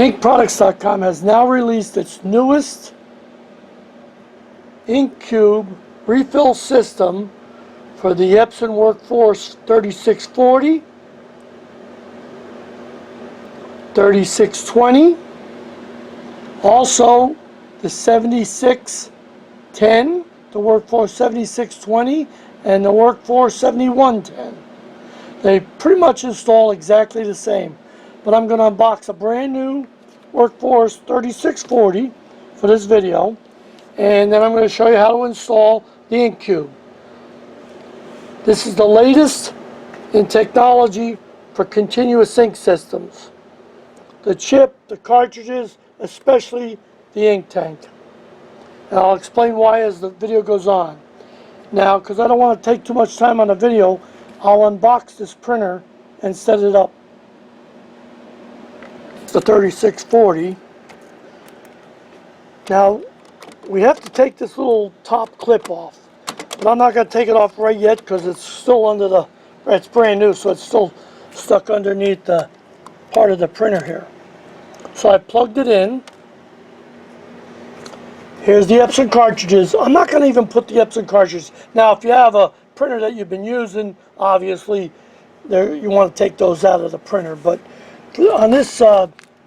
inkproducts.com has now released its newest ink cube refill system for the Epson Workforce 3640, 3620, also the 7610, the Workforce 7620, and the Workforce 7110. They pretty much install exactly the same, but I'm going to unbox a brand new Workforce 3640 for this video, and then I'm going to show you how to install the ink cube. This is the latest in technology for continuous ink systems. The chip, the cartridges, especially the ink tank. And I'll explain why as the video goes on. Now, because I don't want to take too much time on the video, I'll unbox this printer and set it up. It's the 3640. Now, we have to take this little top clip off. But I'm not going to take it off right yet because it's still under the, it's brand new, so it's still stuck underneath the part of the printer here. So I plugged it in. Here's the Epson cartridges. I'm not going to even put the Epson cartridges. Now, if you have a printer that you've been using, obviously, you want to take those out of the printer. But on this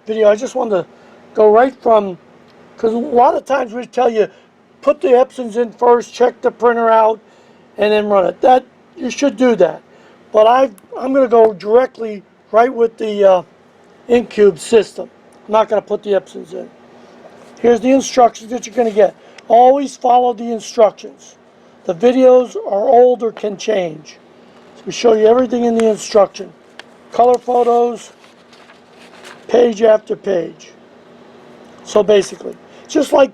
video, I just wanted to go right from, because a lot of times we tell you, put the Epsons in first, check the printer out, and then run it. That you should do that. But I'm going to go directly right with the ink cube system. I'm not going to put the Epsons in. Here's the instructions that you're going to get. Always follow the instructions. The videos are old or can change. So we show you everything in the instruction. Color photos, page after page. So basically, just like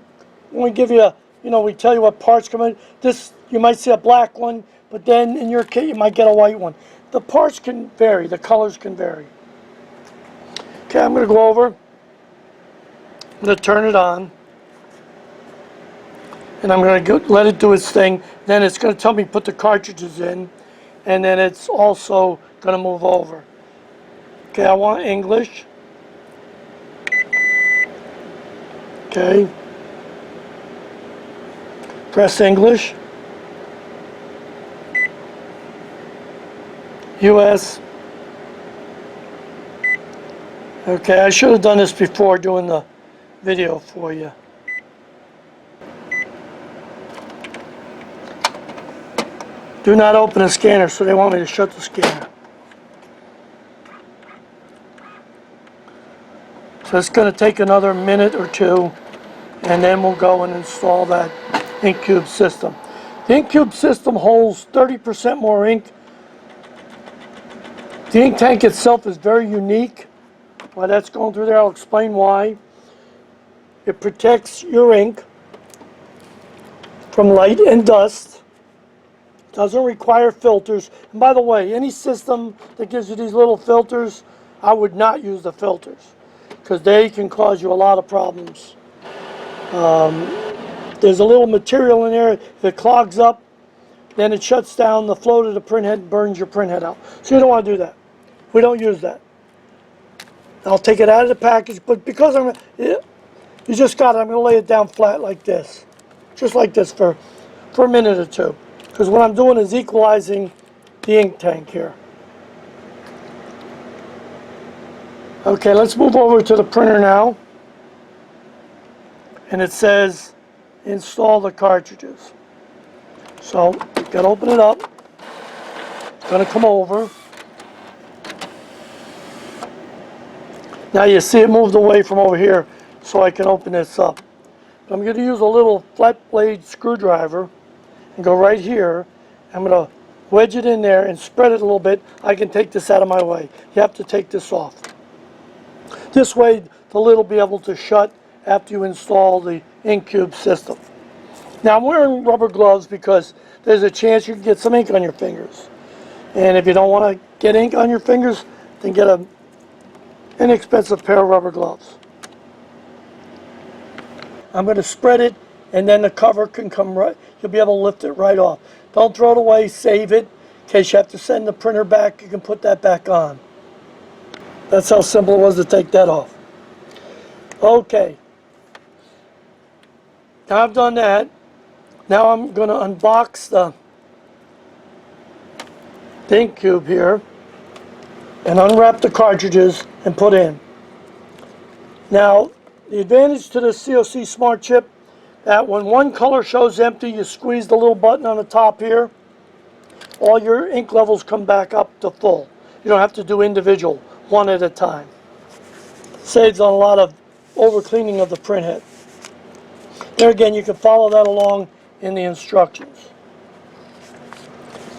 when we give you we tell you what parts come in. This, you might see a black one, but then in your kit you might get a white one. The parts can vary, the colors can vary. Okay, I'm going to go over. I'm going to turn it on. And I'm going to let it do its thing. Then it's going to tell me put the cartridges in. And then it's also going to move over. Okay, I want English. Okay. Press English. US. Okay, I should have done this before doing the video for you. Do not open the scanner, so they want me to shut the scanner. So it's going to take another minute or two, and then we'll go and install that ink cube system. The ink cube system holds 30% more ink. The ink tank itself is very unique. While that's going through there, I'll explain why. It protects your ink from light and dust. Doesn't require filters. And by the way, any system that gives you these little filters, I would not use the filters because they can cause you a lot of problems. There's a little material in there. If it clogs up, then it shuts down the flow to the printhead and burns your printhead out. So you don't want to do that. We don't use that. I'll take it out of the package, but because you just got it, I'm going to lay it down flat like this. Just like this for a minute or two. Because what I'm doing is equalizing the ink tank here. Okay, let's move over to the printer now. And it says install the cartridges. So, you got to open it up. It's going to come over. Now you see it moved away from over here, so I can open this up. But I'm going to use a little flat blade screwdriver and go right here. I'm going to wedge it in there and spread it a little bit. I can take this out of my way. You have to take this off. This way the lid will be able to shut after you install the ink cube system. Now I'm wearing rubber gloves because there's a chance you can get some ink on your fingers. And if you don't want to get ink on your fingers, then get an inexpensive pair of rubber gloves. I'm going to spread it, and then the cover can come right, you'll be able to lift it right off. Don't throw it away, save it. In case you have to send the printer back, you can put that back on. That's how simple it was to take that off. Okay, now I've done that. Now I'm going to unbox the ink cube here and unwrap the cartridges and put in. Now, the advantage to the COC Smart Chip, that when one color shows empty, you squeeze the little button on the top here, all your ink levels come back up to full. You don't have to do individual, one at a time. Saves on a lot of over cleaning of the printhead. There again, you can follow that along in the instructions.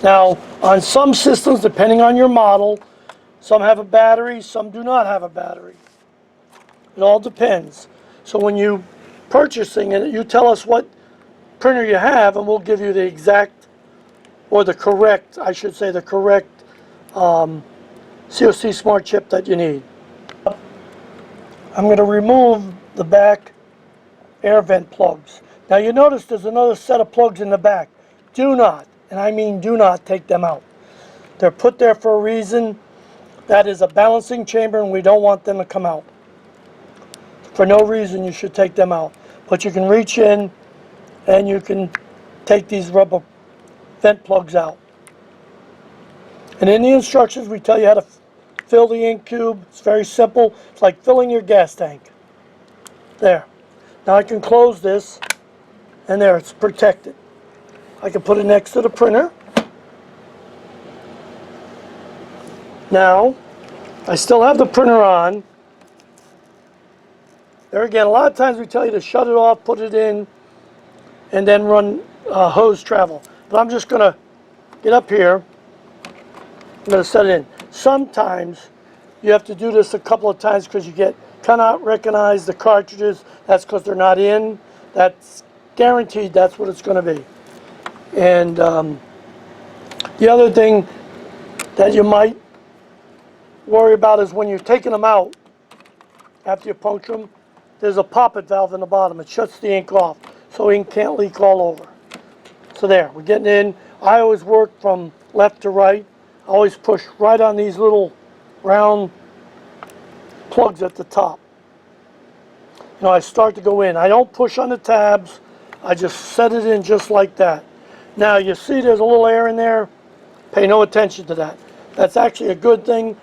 Now, on some systems, depending on your model, some have a battery, some do not have a battery. It all depends. So when you purchasing it, you tell us what printer you have, and we'll give you the exact, or the correct, I should say, the correct COC Smart Chip that you need. I'm going to remove the back air vent plugs. Now you notice there's another set of plugs in the back. Do not, and I mean do not, take them out. They're put there for a reason. That is a balancing chamber, and we don't want them to come out. For no reason you should take them out. But you can reach in and you can take these rubber vent plugs out. And in the instructions we tell you how to fill the ink cube. It's very simple. It's like filling your gas tank. There. Now I can close this, and there, it's protected. I can put it next to the printer. Now, I still have the printer on. There again, a lot of times we tell you to shut it off, put it in, and then run hose travel. But I'm just going to get up here. I'm going to set it in. Sometimes you have to do this a couple of times because you cannot recognize the cartridges. That's because they're not in. That's guaranteed. That's what it's going to be. And the other thing that you might worry about is when you're taking them out after you puncture them, there's a poppet valve in the bottom. It shuts the ink off so ink can't leak all over. So there, we're getting in. I always work from left to right. I always push right on these little round plugs at the top. You know, I start to go in. I don't push on the tabs. I just set it in just like that. Now you see there's a little air in there. Pay no attention to that. That's actually a good thing.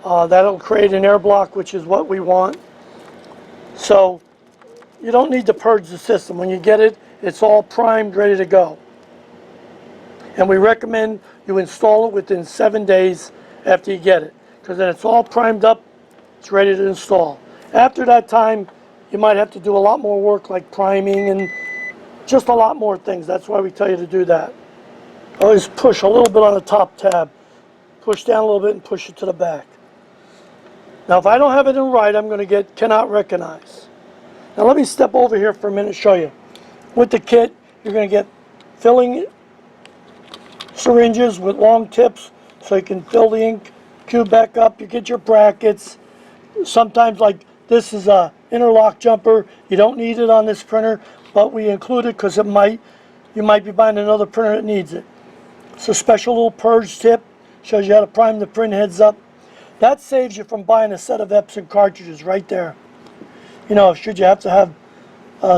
That'll create an air block, which is what we want. So you don't need to purge the system. When you get it, it's all primed, ready to go. And we recommend you install it within 7 days after you get it, because then it's all primed up, it's ready to install. After that time, you might have to do a lot more work like priming and just a lot more things. That's why we tell you to do that. Always push a little bit on the top tab. Push down a little bit and push it to the back. Now if I don't have it in right, I'm going to get cannot recognize. Now let me step over here for a minute and show you. With the kit, you're going to get filling syringes with long tips so you can fill the ink cube back up. You get your brackets. Sometimes, like this is a interlock jumper. You don't need it on this printer, but we include it because you might be buying another printer that needs it. It's a special little purge tip. Shows you how to prime the print heads up. That saves you from buying a set of Epson cartridges right there. You know, should you have to have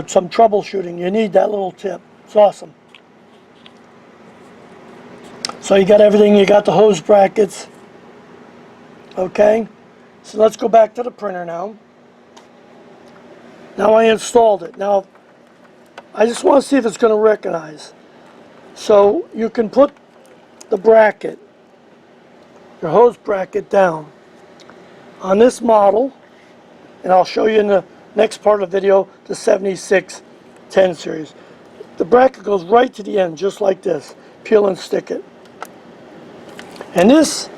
some troubleshooting, you need that little tip. It's awesome. So you got everything. You got the hose brackets. Okay. So let's go back to the printer now. Now I installed it. Now I just want to see if it's going to recognize. So you can put the bracket, your hose bracket, down on this model, and I'll show you in the next part of the video, the 7610 series. The bracket goes right to the end, just like this. Peel and stick it. And this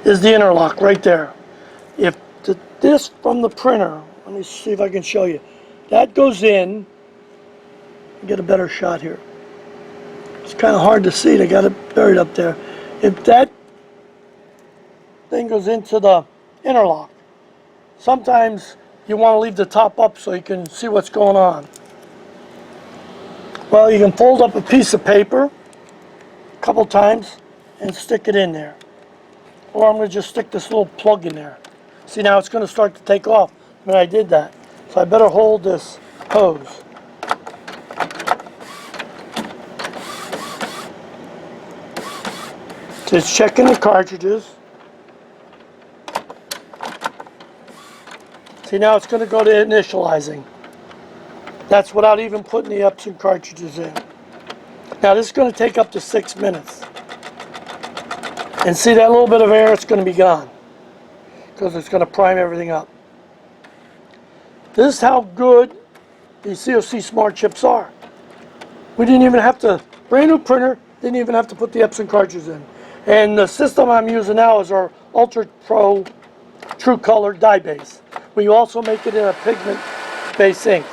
is the interlock right there. If this from the printer, let me see if I can show you. That goes in. Get a better shot here. It's kind of hard to see. They got it buried up there. If that thing goes into the interlock, sometimes you want to leave the top up so you can see what's going on. Well, you can fold up a piece of paper a couple times and stick it in there. Or I'm going to just stick this little plug in there. See, now it's going to start to take off when I did that. So So I better hold this hose. So it's checking the cartridges. See, now it's going to go to initializing. That's without even putting the Epson cartridges in. Now this is going to take up to 6 minutes. And see that little bit of air, it's going to be gone. Because it's going to prime everything up. This is how good these COC Smart Chips are. We didn't even have to, brand new printer, didn't even have to put the Epson cartridges in. And the system I'm using now is our Ultra Pro True Color dye base. We also make it in a pigment base ink.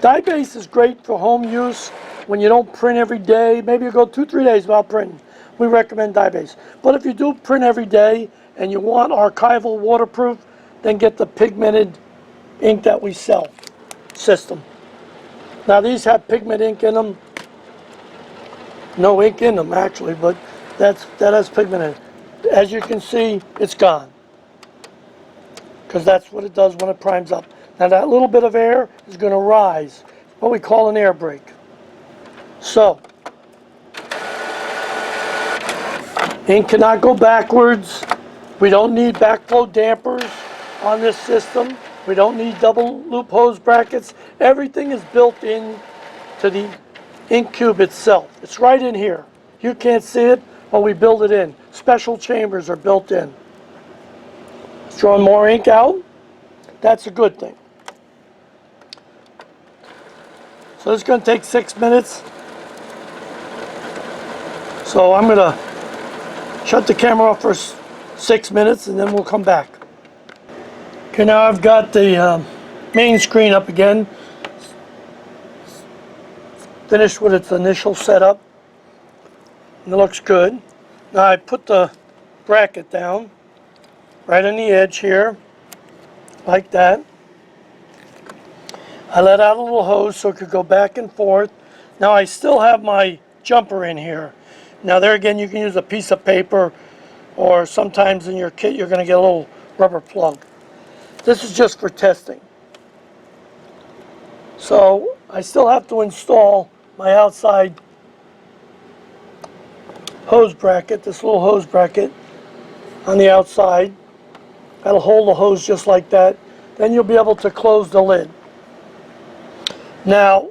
Dye base is great for home use when you don't print every day. Maybe you go 2-3 days without printing. We recommend dye base. But if you do print every day and you want archival waterproof, then get the pigmented ink that we sell system. Now these have pigment ink in them. No ink in them actually, but that has pigment in it. As you can see, it's gone. Because that's what it does when it primes up. Now that little bit of air is going to rise, what we call an air brake. So, ink cannot go backwards. We don't need backflow dampers on this system. We don't need double loop hose brackets. Everything is built in to the ink cube itself. It's right in here. You can't see it, but we build it in. Special chambers are built in. It's drawing more ink out. That's a good thing. So this is going to take 6 minutes. So I'm going to shut the camera off for 6 minutes and then we'll come back. Okay, now I've got the main screen up again. Finished with its initial setup. And it looks good. Now I put the bracket down right on the edge here, like that. I let out a little hose so it could go back and forth. Now I still have my jumper in here. Now there again, you can use a piece of paper, or sometimes in your kit you're going to get a little rubber plug. This is just for testing. So I still have to install my outside hose bracket, this little hose bracket on the outside. That'll hold the hose just like that. Then you'll be able to close the lid. Now,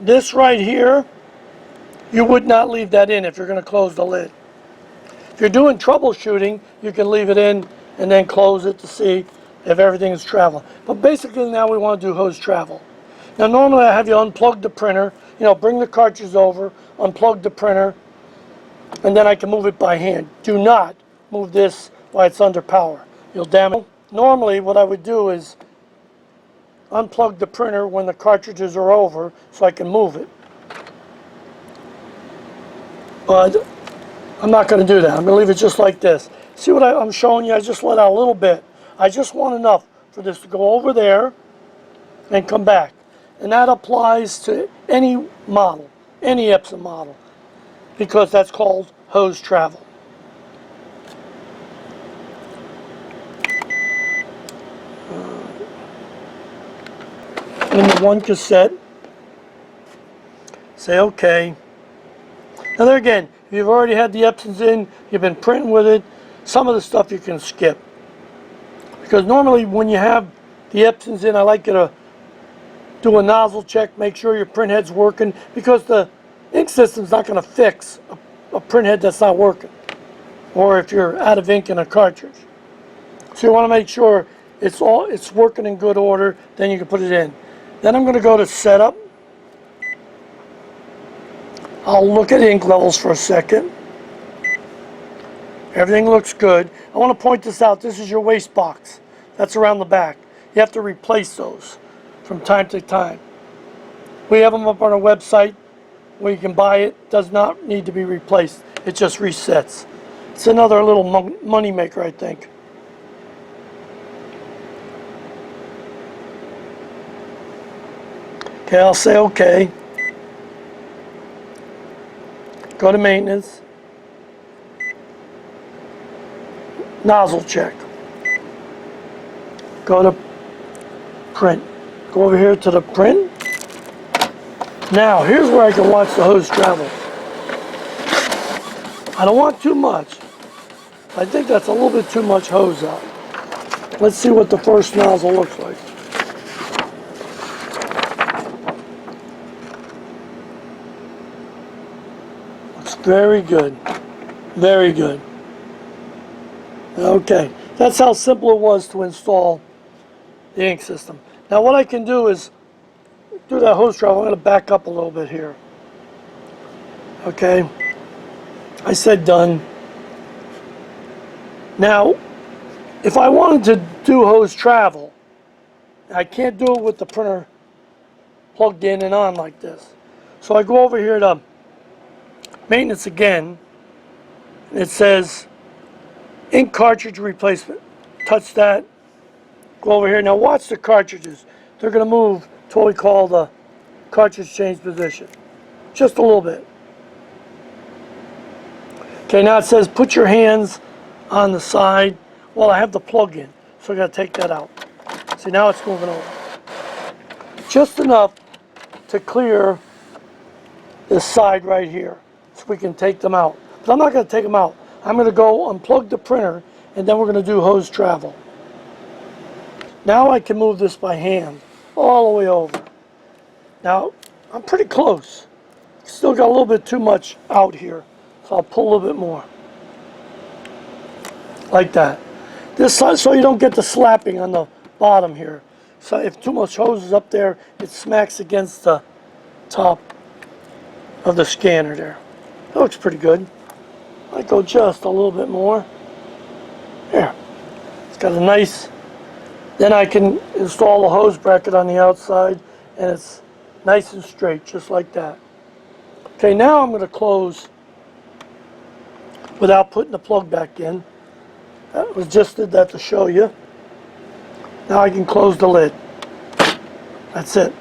this right here, you would not leave that in if you're going to close the lid. If you're doing troubleshooting, you can leave it in and then close it to see if everything is traveling. But basically now we want to do hose travel. Now normally I have you unplug the printer, bring the cartridge over, unplug the printer, and then I can move it by hand. Do not move this while it's under power. You'll damage it. Normally what I would do is unplug the printer when the cartridges are over so I can move it. But I'm not going to do that. I'm going to leave it just like this. See what I'm showing you? I just let out a little bit. I just want enough for this to go over there and come back. And that applies to any model, any Epson model, because that's called hose travel. In the one cassette, say OK. Now there again, if you've already had the Epsons in, you've been printing with it, some of the stuff you can skip. Because normally when you have the Epsons in, I like you to do a nozzle check, make sure your print head's working, because the ink system's not going to fix a print head that's not working, or if you're out of ink in a cartridge. So you want to make sure it's working in good order, then you can put it in. Then I'm going to go to setup. I'll look at ink levels for a second. Everything looks good. I want to point this out. This is your waste box. That's around the back. You have to replace those from time to time. We have them up on our website where you can buy it. Does not need to be replaced. It just resets. It's another little money maker, I think. Okay, I'll say OK. Go to maintenance. Nozzle check. Go to print. Go over here to the print. Now, here's where I can watch the hose travel. I don't want too much. I think that's a little bit too much hose out. Let's see what the first nozzle looks like. Looks very good. Very good. Okay, that's how simple it was to install the ink system. Now what I can do is, through that hose travel, I'm going to back up a little bit here. Okay, I said done. Now, if I wanted to do hose travel, I can't do it with the printer plugged in and on like this. So I go over here to maintenance again, and it says ink cartridge replacement. Touch that, go over here. Now watch the cartridges. They're going to move to what we call the cartridge change position. Just a little bit. Okay, now it says put your hands on the side. Well, I have the plug in, so I got to take that out. See, now it's moving over. Just enough to clear this side right here, so we can take them out. But I'm not going to take them out. I'm going to go unplug the printer, and then we're going to do hose travel. Now I can move this by hand all the way over. Now, I'm pretty close. Still got a little bit too much out here, so I'll pull a little bit more. Like that. This side, so you don't get the slapping on the bottom here. So if too much hose is up there, it smacks against the top of the scanner there. That looks pretty good. I go just a little bit more. There. It's got a nice, then I can install a hose bracket on the outside, and it's nice and straight, just like that. Okay, now I'm going to close without putting the plug back in. That was just did that to show you. Now I can close the lid. That's it.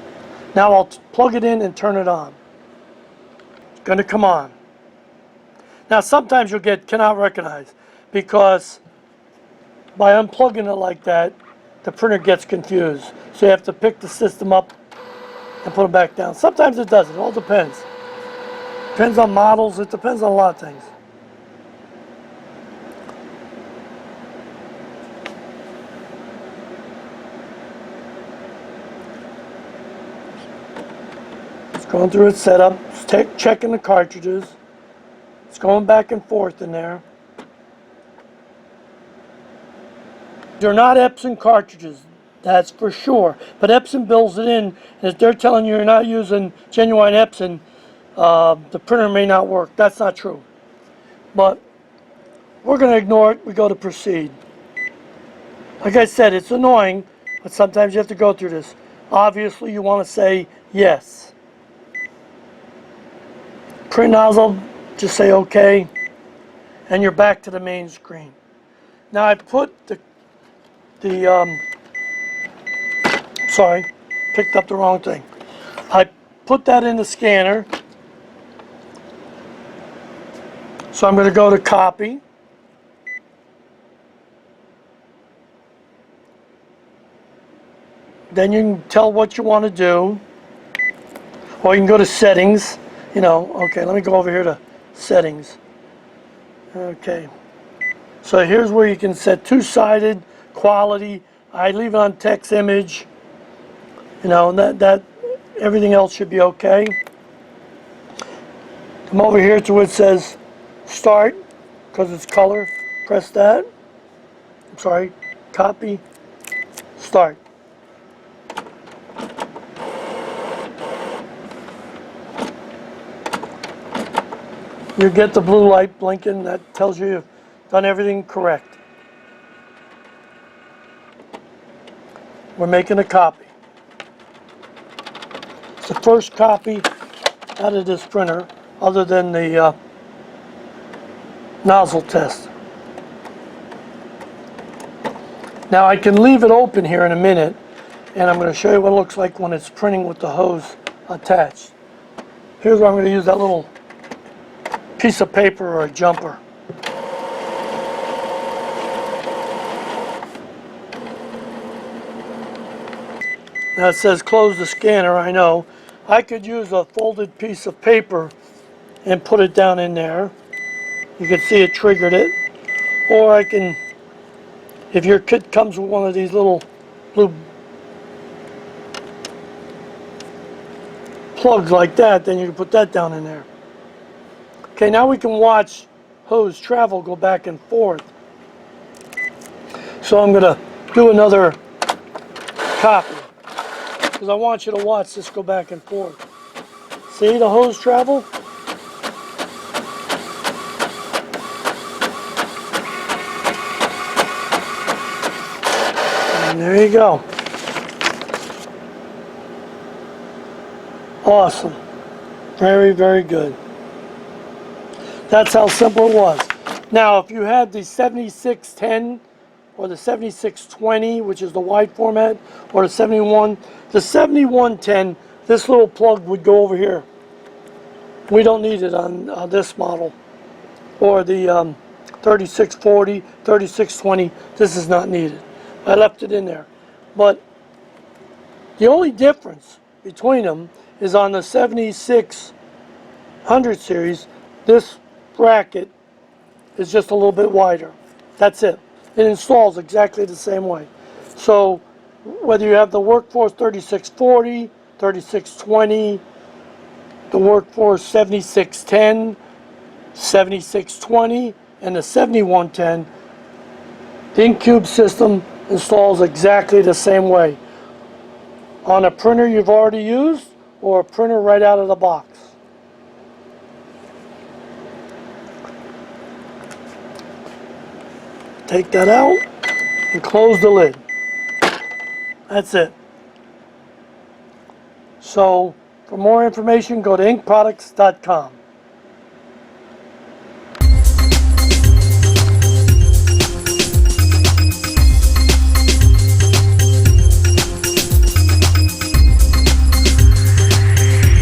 Now I'll plug it in and turn it on. It's going to come on. Now sometimes you'll get cannot recognize, because by unplugging it like that, the printer gets confused. So you have to pick the system up and put it back down. Sometimes it doesn't. It all depends. Depends on models. It depends on a lot of things. It's going through its setup. It's checking the cartridges. It's going back and forth in there. They're not Epson cartridges, that's for sure. But Epson builds it in, and if they're telling you you're not using genuine Epson, the printer may not work. That's not true. But we're going to ignore it. We go to proceed. Like I said, it's annoying, but sometimes you have to go through this. Obviously, you want to say yes. Print nozzle, just say OK, and you're back to the main screen. Now I put sorry, picked up the wrong thing. I put that in the scanner. So I'm going to go to copy. Then you can tell what you want to do. Or you can go to settings. You know, okay, let me go over here to settings. Okay. So here's where you can set two-sided, quality. I leave it on text image. You know, and that everything else should be okay. Come over here to where it says start, because it's color. Press that. I'm sorry, copy, start. You get the blue light blinking. That tells you you've done everything correct. We're making a copy. It's the first copy out of this printer, other than the nozzle test. Now I can leave it open here in a minute, and I'm going to show you what it looks like when it's printing with the hose attached. Here's where I'm going to use that little piece of paper or a jumper. Now it says close the scanner, I know. I could use a folded piece of paper and put it down in there. You can see it triggered it. Or I can, if your kit comes with one of these little blue plugs like that, then you can put that down in there. Okay, now we can watch hose travel go back and forth. So I'm going to do another copy because I want you to watch this go back and forth. See the hose travel? And there you go. Awesome. Very, very good. That's how simple it was. Now, if you had the 7610 or the 7620, which is the wide format, or the 7110, this little plug would go over here. We don't need it on this model. Or the 3640, 3620, this is not needed. I left it in there. But the only difference between them is on the 7600 series, this bracket is just a little bit wider. That's it. It installs exactly the same way. So whether you have the Workforce 3640, 3620, the Workforce 7610, 7620, and the 7110, the InkCube system installs exactly the same way on a printer you've already used or a printer right out of the box. Take that out and close the lid. That's it. So for more information, go to inkproducts.com.